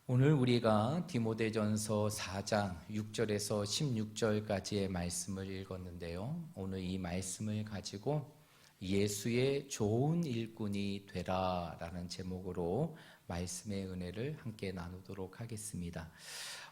오늘 우리가 디모데전서 4장 6절에서 16절까지의 말씀을 읽었는데요. 오늘 이 말씀을 가지고 예수의 좋은 일꾼이 되라 라는 제목으로 말씀의 은혜를 함께 나누도록 하겠습니다.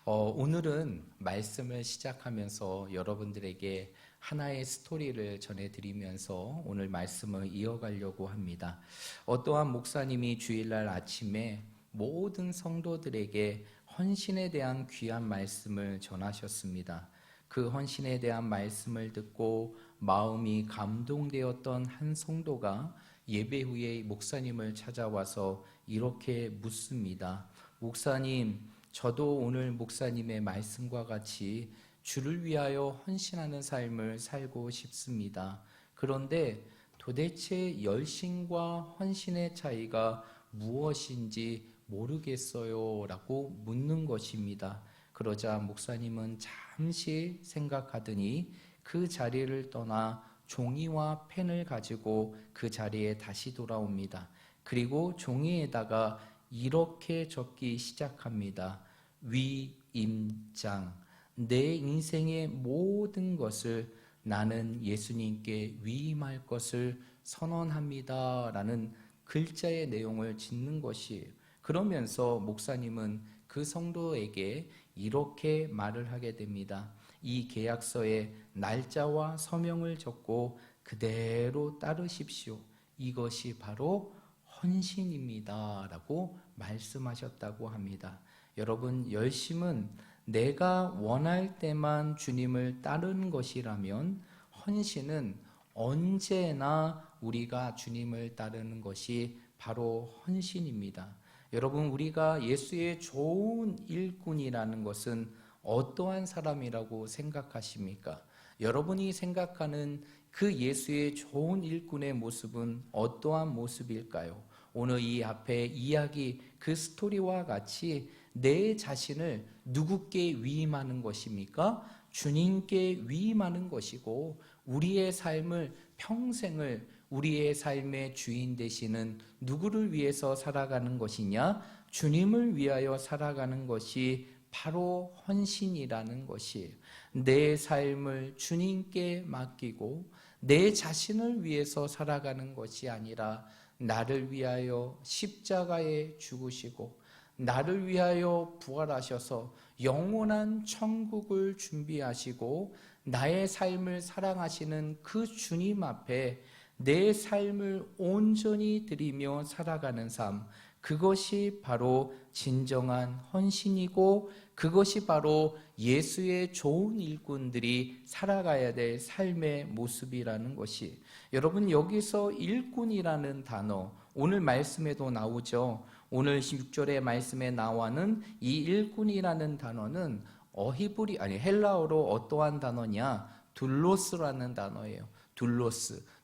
오늘은 말씀을 시작하면서 여러분들에게 하나의 스토리를 전해드리면서 오늘 말씀을 이어가려고 합니다. 어떠한 목사님이 주일날 아침에 모든 성도들에게 헌신에 대한 귀한 말씀을 전하셨습니다. 그 헌신에 대한 말씀을 듣고 마음이 감동되었던 한 성도가 예배 후에 목사님을 찾아와서 이렇게 묻습니다. 목사님, 저도 오늘 목사님의 말씀과 같이 주를 위하여 헌신하는 삶을 살고 싶습니다. 그런데 도대체 열심과 헌신의 차이가 무엇인지 모르겠어요 라고 묻는 것입니다. 그러자 목사님은 잠시 생각하더니 그 자리를 떠나 종이와 펜을 가지고 그 자리에 다시 돌아옵니다. 그리고 종이에다가 이렇게 적기 시작합니다. 위임장, 내 인생의 모든 것을 나는 예수님께 위임할 것을 선언합니다 라는 글자의 내용을 짓는 것이에요. 그러면서 목사님은 그 성도에게 이렇게 말을 하게 됩니다. 이 계약서에 날짜와 서명을 적고 그대로 따르십시오. 이것이 바로 헌신입니다 라고 말씀하셨다고 합니다. 여러분, 열심은 내가 원할 때만 주님을 따르는 것이라면 헌신은 언제나 우리가 주님을 따르는 것이 바로 헌신입니다. 여러분, 우리가 예수의 좋은 일꾼이라는 것은 어떠한 사람이라고 생각하십니까? 여러분이 생각하는 그 예수의 좋은 일꾼의 모습은 어떠한 모습일까요? 오늘 이 앞에 이야기 그 스토리와 같이 내 자신을 누구께 위임하는 것입니까? 주님께 위임하는 것이고, 우리의 삶을 평생을 우리의 삶의 주인 되시는 누구를 위해서 살아가는 것이냐? 주님을 위하여 살아가는 것이 바로 헌신이라는 것이에요. 내 삶을 주님께 맡기고 내 자신을 위해서 살아가는 것이 아니라 나를 위하여 십자가에 죽으시고 나를 위하여 부활하셔서 영원한 천국을 준비하시고 나의 삶을 사랑하시는 그 주님 앞에 내 삶을 온전히 드리며 살아가는 삶, 그것이 바로 진정한 헌신이고 그것이 바로 예수의 좋은 일꾼들이 살아가야 될 삶의 모습이라는 것이, 여러분, 여기서 일꾼이라는 단어 오늘 말씀에도 나오죠. 오늘 16절의 말씀에 나와는 이 일꾼이라는 단어는 헬라어로 어떠한 단어냐? 둘로스라는 단어예요.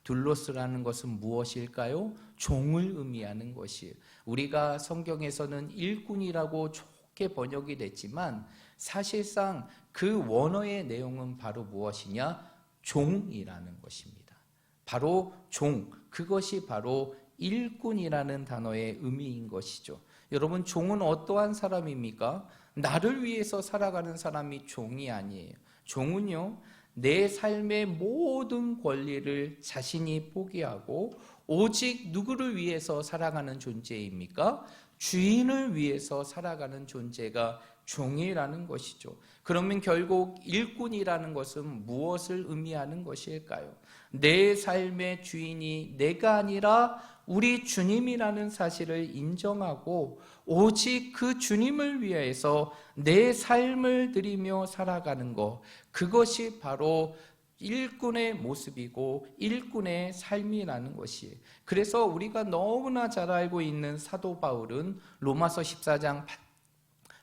둘로스라는 것은 무엇일까요? 종을 의미하는 것이에요. 우리가 성경에서는 일꾼이라고 좋게 번역이 됐지만 사실상 그 원어의 내용은 바로 무엇이냐? 종이라는 것입니다. 바로 종, 그것이 바로 일꾼이라는 단어의 의미인 것이죠. 여러분, 종은 어떠한 사람입니까? 나를 위해서 살아가는 사람이 종이 아니에요. 종은요, 내 삶의 모든 권리를 자신이 포기하고 오직 누구를 위해서 살아가는 존재입니까? 주인을 위해서 살아가는 존재가 종이라는 것이죠. 그러면 결국 일꾼이라는 것은 무엇을 의미하는 것일까요? 내 삶의 주인이 내가 아니라 우리 주님이라는 사실을 인정하고 오직 그 주님을 위해서 내 삶을 드리며 살아가는 것, 그것이 바로 일꾼의 모습이고 일꾼의 삶이라는 것이에요. 그래서 우리가 너무나 잘 알고 있는 사도 바울은 로마서 14장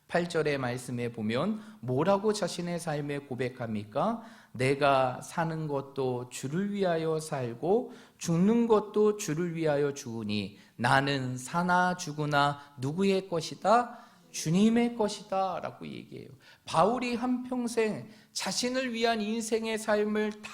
8절의 말씀에 보면 뭐라고 자신의 삶에 고백합니까? 내가 사는 것도 주를 위하여 살고 죽는 것도 주를 위하여 죽으니 나는 사나 죽으나 누구의 것이다? 주님의 것이다 라고 얘기해요. 바울이 한평생 자신을 위한 인생의 삶을 다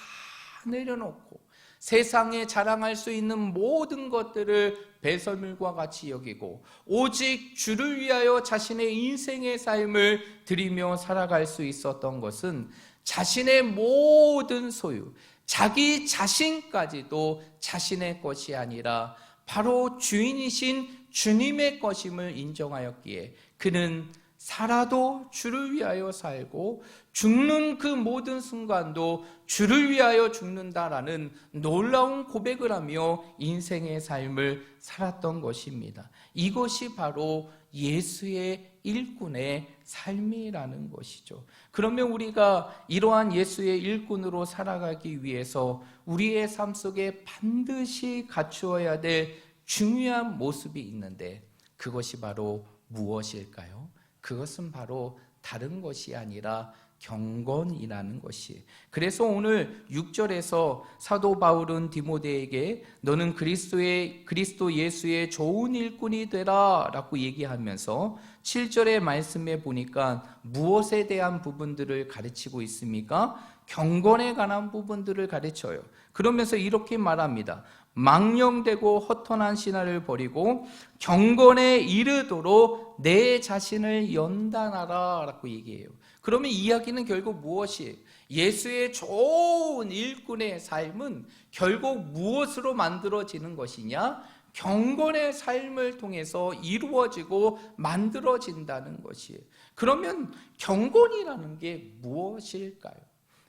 내려놓고 세상에 자랑할 수 있는 모든 것들을 배설물과 같이 여기고 오직 주를 위하여 자신의 인생의 삶을 드리며 살아갈 수 있었던 것은 자신의 모든 소유, 자기 자신까지도 자신의 것이 아니라 바로 주인이신 주님의 것임을 인정하였기에 그는 살아도 주를 위하여 살고 죽는 그 모든 순간도 주를 위하여 죽는다라는 놀라운 고백을 하며 인생의 삶을 살았던 것입니다. 이것이 바로 예수의 일꾼의 삶이라는 것이죠. 그러면 우리가 이러한 예수의 일꾼으로 살아가기 위해서 우리의 삶 속에 반드시 갖추어야 될 중요한 모습이 있는데 그것이 바로 무엇일까요? 그것은 바로 다른 것이 아니라 경건이라는 것이. 그래서 오늘 6절에서 사도 바울은 디모데에게 너는 그리스도 예수의 좋은 일꾼이 되라 라고 얘기하면서 7절의 말씀에 보니까 무엇에 대한 부분들을 가르치고 있습니까? 경건에 관한 부분들을 가르쳐요. 그러면서 이렇게 말합니다. 망령되고 허탄한 신화를 버리고 경건에 이르도록 내 자신을 연단하라 라고 얘기해요. 그러면 이야기는 결국 무엇이? 예수의 좋은 일꾼의 삶은 결국 무엇으로 만들어지는 것이냐? 경건의 삶을 통해서 이루어지고 만들어진다는 것이에요. 그러면 경건이라는 게 무엇일까요?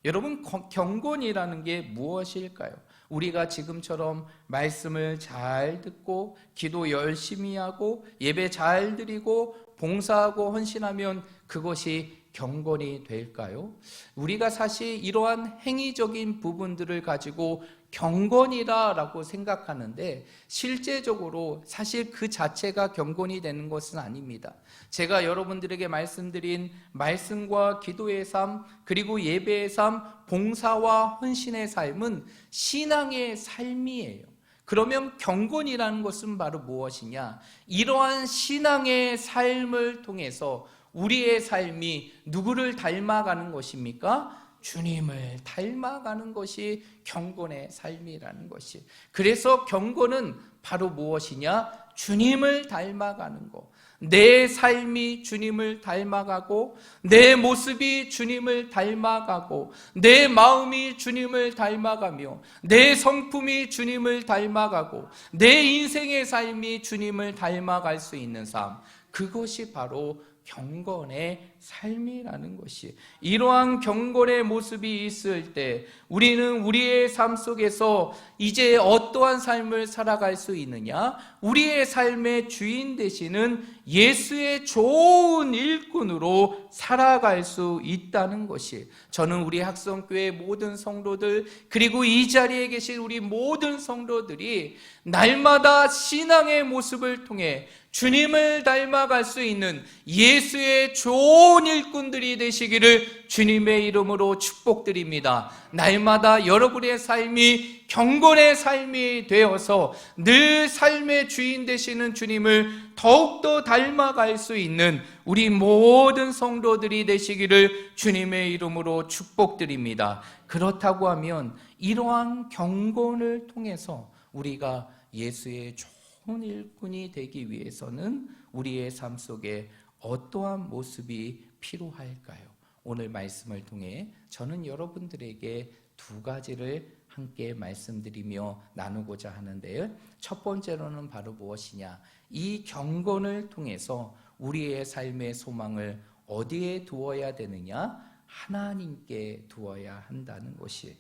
여러분, 경건이라는 게 무엇일까요? 우리가 지금처럼 말씀을 잘 듣고 기도 열심히 하고 예배 잘 드리고 봉사하고 헌신하면 그것이 경건이 될까요? 우리가 사실 이러한 행위적인 부분들을 가지고 경건이라고 생각하는데 실제적으로 사실 그 자체가 경건이 되는 것은 아닙니다. 제가 여러분들에게 말씀드린 말씀과 기도의 삶, 그리고 예배의 삶, 봉사와 헌신의 삶은 신앙의 삶이에요. 그러면 경건이라는 것은 바로 무엇이냐? 이러한 신앙의 삶을 통해서 우리의 삶이 누구를 닮아가는 것입니까? 주님을 닮아가는 것이 경건의 삶이라는 것이. 그래서 경건은 바로 무엇이냐? 주님을 닮아가는 것. 내 삶이 주님을 닮아가고 내 모습이 주님을 닮아가고 내 마음이 주님을 닮아가며 내 성품이 주님을 닮아가고 내 인생의 삶이 주님을 닮아갈 수 있는 삶, 그것이 바로 경건의 삶이라는 것이. 이러한 경건의 모습이 있을 때 우리는 우리의 삶 속에서 이제 어떠한 삶을 살아갈 수 있느냐? 우리의 삶의 주인 되시는 예수의 좋은 일꾼으로 살아갈 수 있다는 것이. 저는 우리 학성교회 모든 성도들, 그리고 이 자리에 계신 우리 모든 성도들이 날마다 신앙의 모습을 통해 주님을 닮아갈 수 있는 예수의 좋은 일꾼들이 되시기를 주님의 이름으로 축복드립니다. 날마다 여러분의 삶이 경건의 삶이 되어서 늘 삶의 주인 되시는 주님을 더욱더 닮아갈 수 있는 우리 모든 성도들이 되시기를 주님의 이름으로 축복드립니다. 그렇다고 하면 이러한 경건을 통해서 우리가 예수의 좋은 일꾼이 되기 위해서는 우리의 삶 속에 어떠한 모습이 필요할까요? 오늘 말씀을 통해 저는 여러분들에게 두 가지를 함께 말씀드리며 나누고자 하는데요. 첫 번째로는 바로 무엇이냐? 이 경건을 통해서 우리의 삶의 소망을 어디에 두어야 되느냐? 하나님께 두어야 한다는 것이.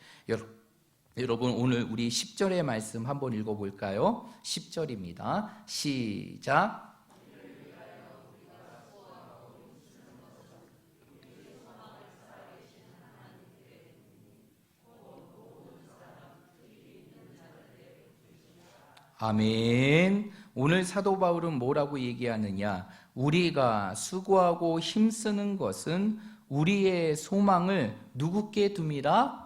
여러분 오늘 우리 10절의 말씀 한번 읽어볼까요? 10절입니다. 시작. 아멘. 오늘 사도 바울은 뭐라고 얘기하느냐? 우리가 수고하고 힘쓰는 것은 우리의 소망을 누구께 둡니다?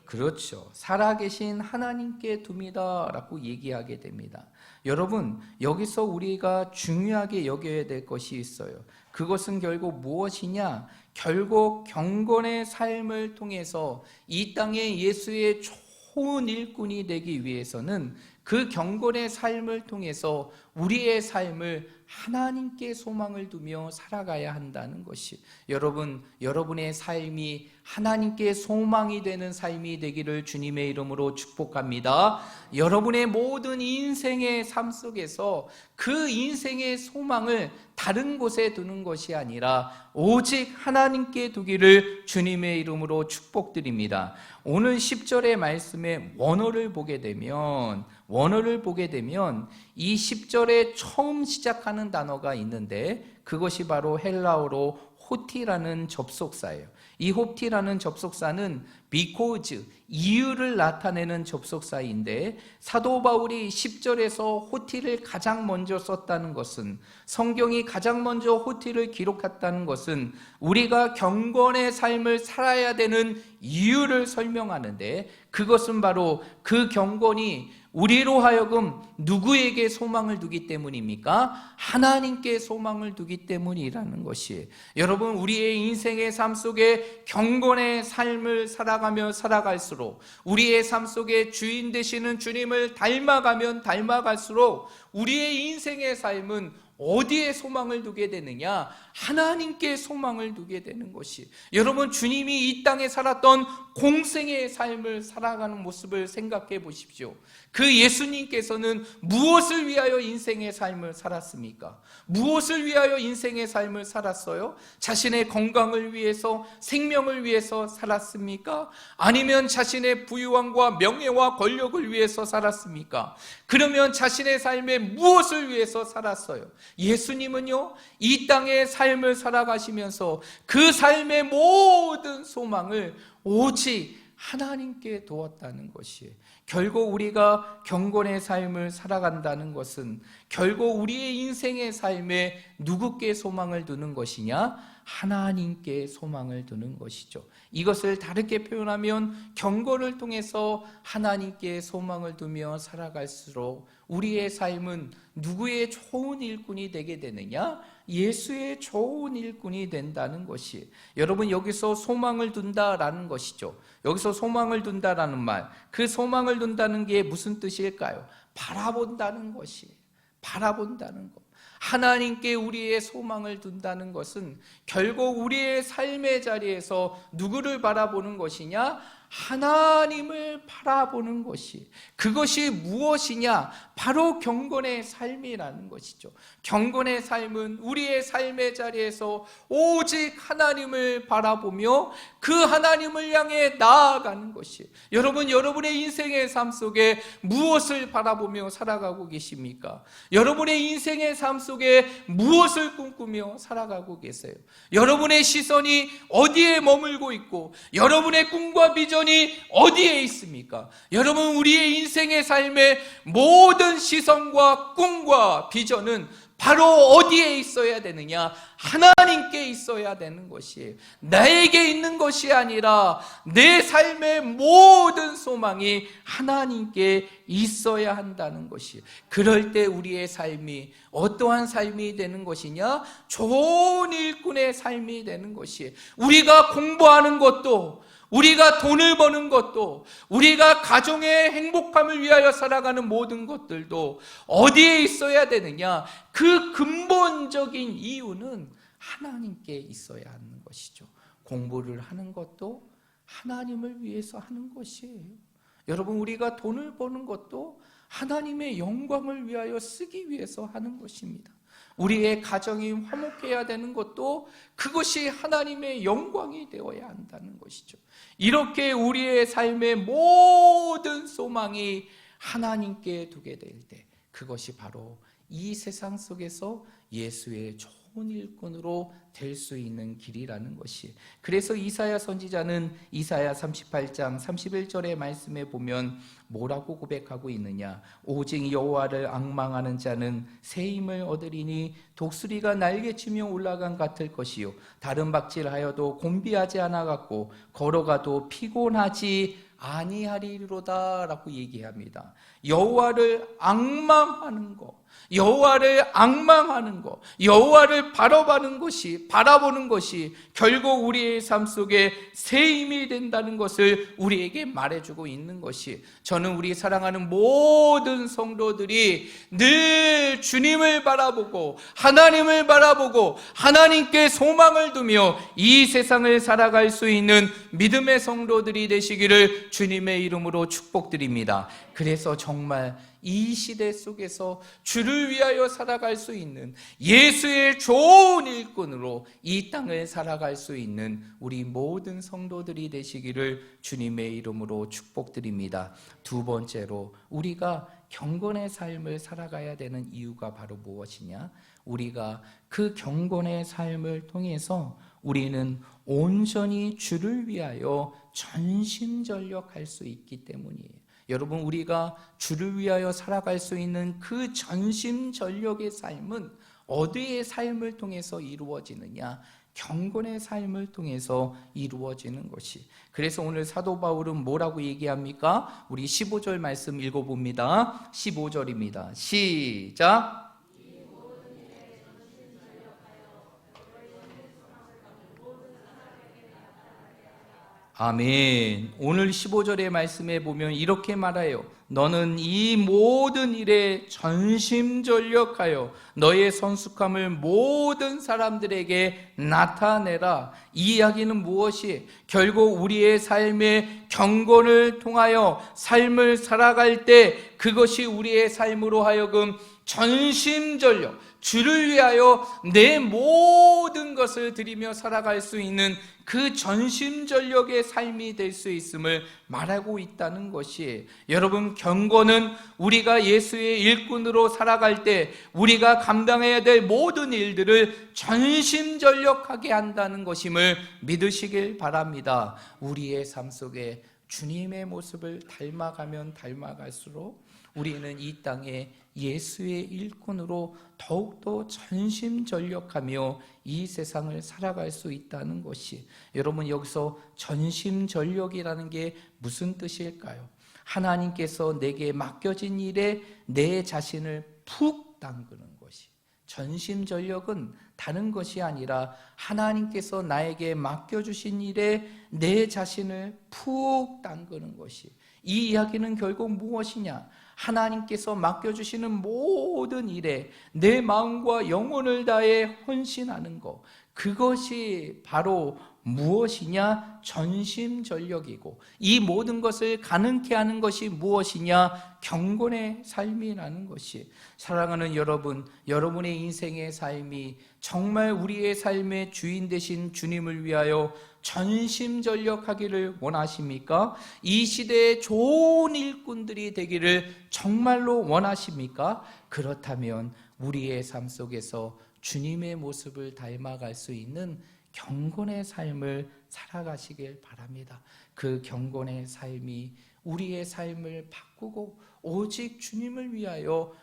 그렇죠. 살아계신 하나님께 둡니다 라고 얘기하게 됩니다. 여러분, 여기서 우리가 중요하게 여겨야 될 것이 있어요. 그것은 결국 무엇이냐? 결국 경건의 삶을 통해서 이 땅에 예수의 좋은 일꾼이 되기 위해서는 그 경건의 삶을 통해서 우리의 삶을 하나님께 소망을 두며 살아가야 한다는 것이, 여러분, 여러분의 삶이 하나님께 소망이 되는 삶이 되기를 주님의 이름으로 축복합니다. 여러분의 모든 인생의 삶 속에서 그 인생의 소망을 다른 곳에 두는 것이 아니라 오직 하나님께 두기를 주님의 이름으로 축복드립니다. 오늘 10절의 말씀의 원어를 보게 되면 이 10절에 처음 시작하는 단어가 있는데 그것이 바로 헬라어로 호티라는 접속사예요. 이 호티라는 접속사는 because, 이유를 나타내는 접속사인데, 사도 바울이 10절에서 호티를 가장 먼저 썼다는 것은, 성경이 가장 먼저 호티를 기록했다는 것은 우리가 경건의 삶을 살아야 되는 이유를 설명하는데, 그것은 바로 그 경건이 우리로 하여금 누구에게 소망을 두기 때문입니까? 하나님께 소망을 두기 때문이라는 것이에요. 여러분, 우리의 인생의 삶 속에 경건의 삶을 살아가며 살아갈수록, 우리의 삶 속에 주인 되시는 주님을 닮아가면 닮아갈수록 우리의 인생의 삶은 어디에 소망을 두게 되느냐? 하나님께 소망을 두게 되는 것이, 여러분, 주님이 이 땅에 살았던 공생의 삶을 살아가는 모습을 생각해 보십시오. 그 예수님께서는 무엇을 위하여 인생의 삶을 살았습니까? 무엇을 위하여 인생의 삶을 살았어요? 자신의 건강을 위해서, 생명을 위해서 살았습니까? 아니면 자신의 부유함과 명예와 권력을 위해서 살았습니까? 그러면 자신의 삶에 무엇을 위해서 살았어요? 예수님은요, 이 땅의 삶을 살아가시면서 그 삶의 모든 소망을 오직 하나님께 두었다는 것이에요. 결국 우리가 경건의 삶을 살아간다는 것은 결국 우리의 인생의 삶에 누구께 소망을 두는 것이냐? 하나님께 소망을 두는 것이죠. 이것을 다르게 표현하면 경건을 통해서 하나님께 소망을 두며 살아갈수록 우리의 삶은 누구의 좋은 일꾼이 되게 되느냐? 예수의 좋은 일꾼이 된다는 것이, 여러분, 여기서 소망을 둔다라는 것이죠. 여기서 소망을 둔다라는 말, 그 소망을 둔다는 게 무슨 뜻일까요? 바라본다는 것이, 바라본다는 것. 하나님께 우리의 소망을 둔다는 것은 결국 우리의 삶의 자리에서 누구를 바라보는 것이냐? 하나님을 바라보는 것이, 그것이 무엇이냐? 바로 경건의 삶이라는 것이죠. 경건의 삶은 우리의 삶의 자리에서 오직 하나님을 바라보며 그 하나님을 향해 나아가는 것이, 여러분, 여러분의 인생의 삶 속에 무엇을 바라보며 살아가고 계십니까? 여러분의 인생의 삶 속에 무엇을 꿈꾸며 살아가고 계세요? 여러분의 시선이 어디에 머물고 있고 여러분의 꿈과 비전이 어디에 있습니까? 여러분, 우리의 인생의 삶의 모든 시선과 꿈과 비전은 바로 어디에 있어야 되느냐? 하나님께 있어야 되는 것이에요. 나에게 있는 것이 아니라 내 삶의 모든 소망이 하나님께 있어야 한다는 것이에요. 그럴 때 우리의 삶이 어떠한 삶이 되는 것이냐? 좋은 일꾼의 삶이 되는 것이에요. 우리가 공부하는 것도, 우리가 돈을 버는 것도, 우리가 가정의 행복함을 위하여 살아가는 모든 것들도 어디에 있어야 되느냐? 그 근본적인 이유는 하나님께 있어야 하는 것이죠. 공부를 하는 것도 하나님을 위해서 하는 것이에요. 여러분, 우리가 돈을 버는 것도 하나님의 영광을 위하여 쓰기 위해서 하는 것입니다. 우리의 가정이 화목해야 되는 것도 그것이 하나님의 영광이 되어야 한다는 것이죠. 이렇게 우리의 삶의 모든 소망이 하나님께 두게 될 때, 그것이 바로 이 세상 속에서 예수의 좋은 일꾼으로 될 수 있는 길이라는 것이, 그래서 이사야 선지자는 이사야 38장 31절의 말씀에 보면 뭐라고 고백하고 있느냐? 오직 여호와를 앙망하는 자는 새 힘을 얻으리니 독수리가 날개치며 올라간 같을 것이요 다른 박질하여도 곤비하지 않아갖고 걸어가도 피곤하지 아니하리로다 라고 얘기합니다. 여호와를 앙망하는 것, 여호와를 앙망하는 것, 여호와를 바라보는 것이 결국 우리의 삶 속에 새 힘이 된다는 것을 우리에게 말해주고 있는 것이, 저는 우리 사랑하는 모든 성도들이 늘 주님을 바라보고 하나님을 바라보고 하나님께 소망을 두며 이 세상을 살아갈 수 있는 믿음의 성도들이 되시기를 주님의 이름으로 축복드립니다. 그래서 정말 이 시대 속에서 주를 위하여 살아갈 수 있는 예수의 좋은 일꾼으로 이 땅을 살아갈 수 있는 우리 모든 성도들이 되시기를 주님의 이름으로 축복드립니다. 두 번째로, 우리가 경건의 삶을 살아가야 되는 이유가 바로 무엇이냐? 우리가 그 경건의 삶을 통해서 우리는 온전히 주를 위하여 전심전력할 수 있기 때문이에요. 여러분, 우리가 주를 위하여 살아갈 수 있는 그 전심전력의 삶은 어디의 삶을 통해서 이루어지느냐? 경건의 삶을 통해서 이루어지는 것이. 그래서 오늘 사도 바울은 뭐라고 얘기합니까? 우리 15절 말씀 읽어봅니다. 15절입니다. 시작. 아멘. 오늘 15절의 말씀에 보면 이렇게 말해요. 너는 이 모든 일에 전심전력하여 너의 성숙함을 모든 사람들에게 나타내라. 이 이야기는 무엇이? 결국 우리의 삶의 경건을 통하여 삶을 살아갈 때 그것이 우리의 삶으로 하여금 전심전력, 주를 위하여 내 모든 것을 드리며 살아갈 수 있는 그 전심전력의 삶이 될 수 있음을 말하고 있다는 것이, 여러분, 경건은 우리가 예수의 일꾼으로 살아갈 때 우리가 감당해야 될 모든 일들을 전심전력하게 한다는 것임을 믿으시길 바랍니다. 우리의 삶 속에 주님의 모습을 닮아가면 닮아갈수록 우리는 이 땅에 예수의 일꾼으로 더욱더 전심전력하며 이 세상을 살아갈 수 있다는 것이, 여러분, 여기서 전심전력이라는 게 무슨 뜻일까요? 하나님께서 내게 맡겨진 일에 내 자신을 푹 담그는 것이, 전심전력은 다른 것이 아니라 하나님께서 나에게 맡겨주신 일에 내 자신을 푹 담그는 것이, 이 이야기는 결국 무엇이냐? 하나님께서 맡겨주시는 모든 일에 내 마음과 영혼을 다해 헌신하는 것, 그것이 바로 무엇이냐? 전심전력이고, 이 모든 것을 가능케 하는 것이 무엇이냐? 경건의 삶이라는 것이. 사랑하는 여러분, 여러분의 인생의 삶이 정말 우리의 삶의 주인 되신 주님을 위하여 전심전력하기를 원하십니까? 이 시대의 좋은 일꾼들이 되기를 정말로 원하십니까? 그렇다면 우리의 삶 속에서 주님의 모습을 닮아갈 수 있는 경건의 삶을 살아가시길 바랍니다. 그 경건의 삶이 우리의 삶을 바꾸고 오직 주님을 위하여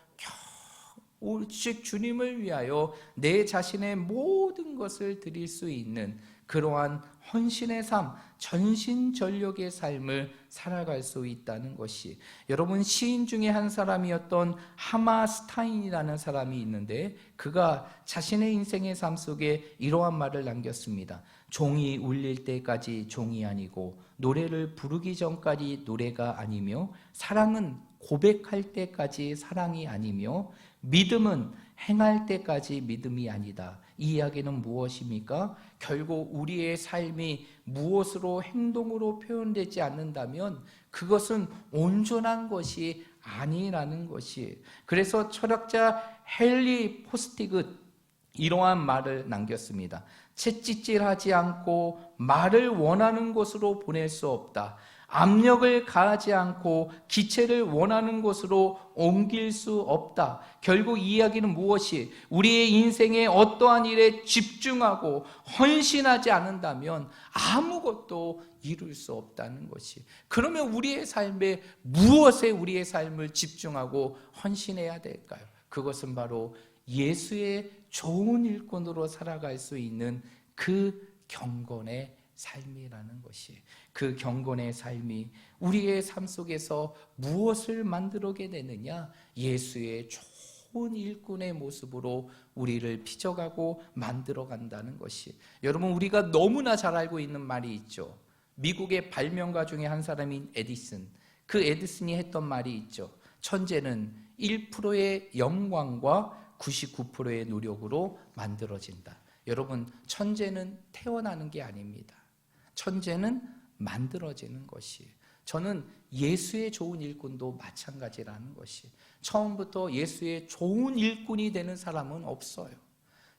내 자신의 모든 것을 드릴 수 있는 그러한 헌신의 삶, 전심전력의 삶을 살아갈 수 있다는 것이, 여러분, 시인 중에 한 사람이었던 하마 스타인이라는 사람이 있는데 그가 자신의 인생의 삶 속에 이러한 말을 남겼습니다. 종이 울릴 때까지 종이 아니고 노래를 부르기 전까지 노래가 아니며 사랑은 고백할 때까지 사랑이 아니며 믿음은 행할 때까지 믿음이 아니다. 이 이야기는 무엇입니까? 결국 우리의 삶이 무엇으로 행동으로 표현되지 않는다면 그것은 온전한 것이 아니라는 것이. 그래서 철학자 헨리 포스티그 이러한 말을 남겼습니다. 채찍질하지 않고 말을 원하는 곳으로 보낼 수 없다. 압력을 가하지 않고 기체를 원하는 곳으로 옮길 수 없다. 결국 이 이야기는 무엇이? 우리의 인생의 어떠한 일에 집중하고 헌신하지 않는다면 아무것도 이룰 수 없다는 것이. 그러면 우리의 삶에 무엇에 우리의 삶을 집중하고 헌신해야 될까요? 그것은 바로 예수의 좋은 일꾼으로 살아갈 수 있는 그 경건의 삶이라는 것이. 그 경건의 삶이 우리의 삶 속에서 무엇을 만들어게 되느냐? 예수의 좋은 일꾼의 모습으로 우리를 빚어가고 만들어간다는 것이, 여러분 우리가 너무나 잘 알고 있는 말이 있죠. 미국의 발명가 중에 한 사람인 에디슨, 그 에디슨이 했던 말이 있죠. 천재는 1%의 영광과 99%의 노력으로 만들어진다. 여러분, 천재는 태어나는 게 아닙니다. 천재는 만들어지는 것이에요. 저는 예수의 좋은 일꾼도 마찬가지라는 것이, 처음부터 예수의 좋은 일꾼이 되는 사람은 없어요.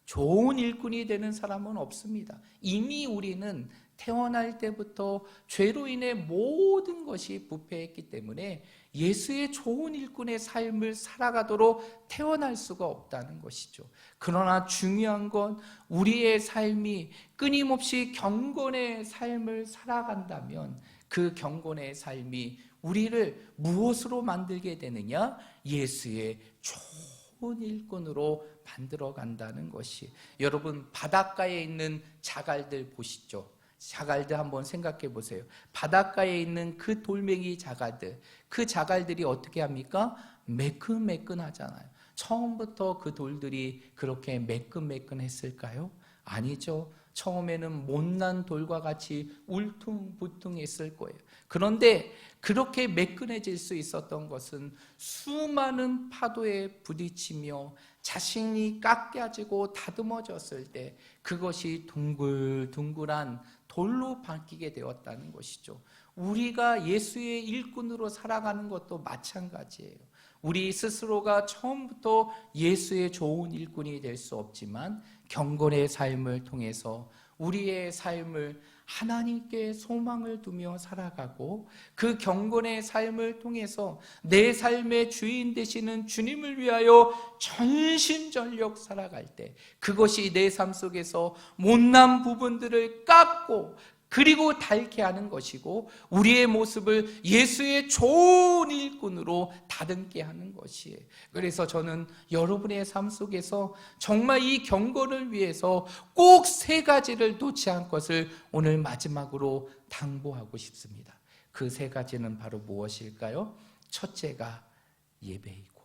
좋은 일꾼이 되는 사람은 없습니다. 이미 우리는 태어날 때부터 죄로 인해 모든 것이 부패했기 때문에 예수의 좋은 일꾼의 삶을 살아가도록 태어날 수가 없다는 것이죠. 그러나 중요한 건 우리의 삶이 끊임없이 경건의 삶을 살아간다면 그 경건의 삶이 우리를 무엇으로 만들게 되느냐? 예수의 좋은 일꾼으로 만들어 간다는 것이, 여러분 바닷가에 있는 자갈들 보시죠. 자갈들 한번 생각해 보세요. 바닷가에 있는 그 돌멩이 자갈들, 그 자갈들이 어떻게 합니까? 매끈매끈하잖아요. 처음부터 그 돌들이 그렇게 매끈매끈했을까요? 아니죠. 처음에는 못난 돌과 같이 울퉁불퉁했을 거예요. 그런데 그렇게 매끈해질 수 있었던 것은 수많은 파도에 부딪히며 자신이 깎여지고 다듬어졌을 때 그것이 둥글둥글한 돌로 바뀌게 되었다는 것이죠. 우리가 예수의 일꾼으로 살아가는 것도 마찬가지예요. 우리 스스로가 처음부터 예수의 좋은 일꾼이 될 수 없지만 경건의 삶을 통해서 우리의 삶을 하나님께 소망을 두며 살아가고, 그 경건의 삶을 통해서 내 삶의 주인 되시는 주님을 위하여 전심전력 살아갈 때 그것이 내 삶 속에서 못난 부분들을 깎고 그리고 닳게 하는 것이고, 우리의 모습을 예수의 좋은 일꾼으로 다듬게 하는 것이에요. 그래서 저는 여러분의 삶 속에서 정말 이 경건을 위해서 꼭 3가지를 놓지 않을 것을 오늘 마지막으로 당부하고 싶습니다. 그 3가지는 바로 무엇일까요? 첫째가 예배이고,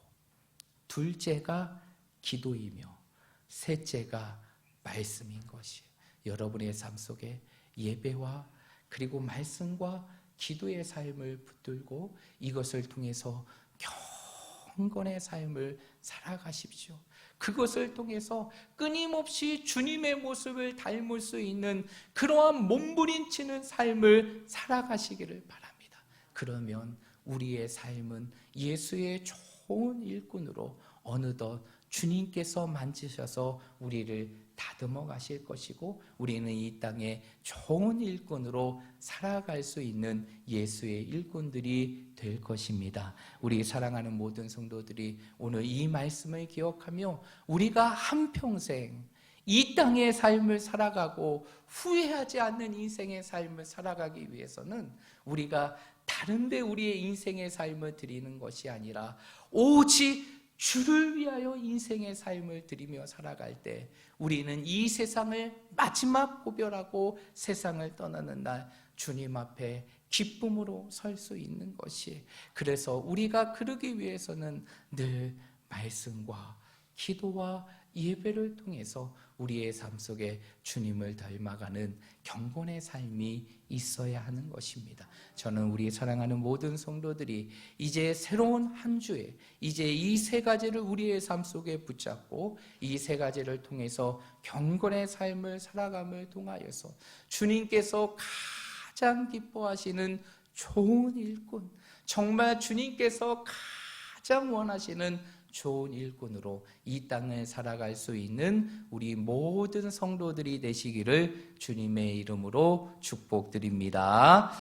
둘째가 기도이며, 셋째가 말씀인 것이에요. 여러분의 삶 속에 예배와 그리고 말씀과 기도의 삶을 붙들고 이것을 통해서 경건의 삶을 살아가십시오. 그것을 통해서 끊임없이 주님의 모습을 닮을 수 있는 그러한 몸부림치는 삶을 살아가시기를 바랍니다. 그러면 우리의 삶은 예수의 좋은 일꾼으로 어느덧 주님께서 만지셔서 우리를 다듬어 가실 것이고, 우리는 이 땅에 좋은 일꾼으로 살아갈 수 있는 예수의 일꾼들이 될 것입니다. 우리 사랑하는 모든 성도들이 오늘 이 말씀을 기억하며 우리가 한평생 이 땅의 삶을 살아가고 후회하지 않는 인생의 삶을 살아가기 위해서는 우리가 다른 데 우리의 인생의 삶을 드리는 것이 아니라 오직 주를 위하여 인생의 삶을 드리며 살아갈 때 우리는 이 세상을 마지막 고별하고 세상을 떠나는 날 주님 앞에 기쁨으로 설 수 있는 것이, 그래서 우리가 그러기 위해서는 늘 말씀과 기도와 예배를 통해서 우리의 삶 속에 주님을 닮아가는 경건의 삶이 있어야 하는 것입니다. 저는 우리 사랑하는 모든 성도들이 이제 새로운 한 주에 이제 이 3가지를 우리의 삶 속에 붙잡고 이 3가지를 통해서 경건의 삶을 살아감을 통하여서 주님께서 가장 기뻐하시는 좋은 일꾼, 정말 주님께서 가장 원하시는 좋은 일꾼으로 이 땅을 살아갈 수 있는 우리 모든 성도들이 되시기를 주님의 이름으로 축복드립니다.